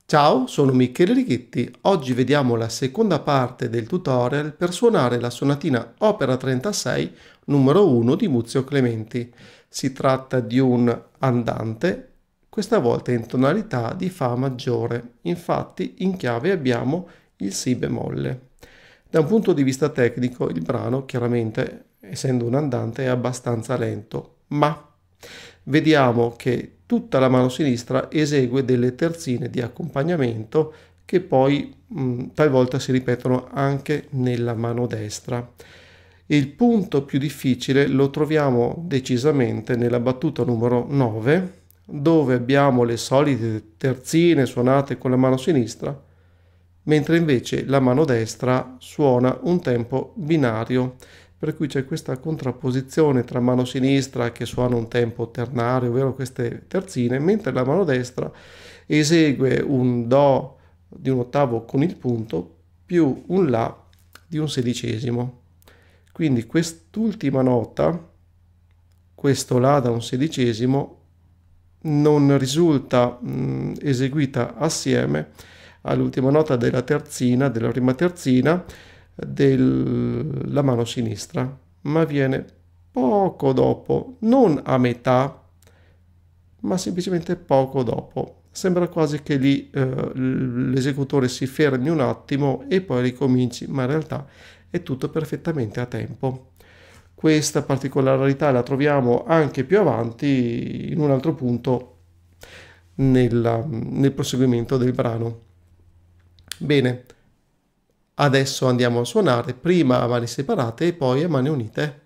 Ciao, sono Michele Righetti. Oggi vediamo la seconda parte del tutorial per suonare la sonatina Opera 36 numero 1 di Muzio Clementi. Si tratta di un andante, questa volta in tonalità di Fa maggiore. Infatti in chiave abbiamo il Si bemolle. Da un punto di vista tecnico il brano, chiaramente, essendo un andante, è abbastanza lento, ma vediamo che tutta la mano sinistra esegue delle terzine di accompagnamento che poi talvolta si ripetono anche nella mano destra. Il punto più difficile lo troviamo decisamente nella battuta numero 9, dove abbiamo le solite terzine suonate con la mano sinistra, mentre invece la mano destra suona un tempo binario, per cui c'è questa contrapposizione tra mano sinistra che suona un tempo ternario, ovvero queste terzine, mentre la mano destra esegue un Do di un ottavo con il punto più un La di un sedicesimo. Quindi quest'ultima nota, questo La da un sedicesimo, non risulta eseguita assieme all'ultima nota della terzina, della prima terzina della mano sinistra, ma viene poco dopo, non a metà, ma semplicemente poco dopo. Sembra quasi che lì l'esecutore si fermi un attimo e poi ricominci, ma in realtà è tutto perfettamente a tempo. Questa particolarità la troviamo anche più avanti in un altro punto nel proseguimento del brano. Bene, adesso andiamo a suonare prima a mani separate e poi a mani unite.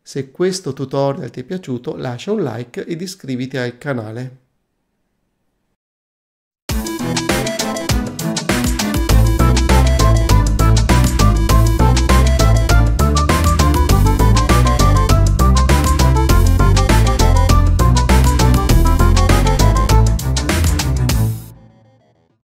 Se questo tutorial ti è piaciuto lascia un like ed iscriviti al canale.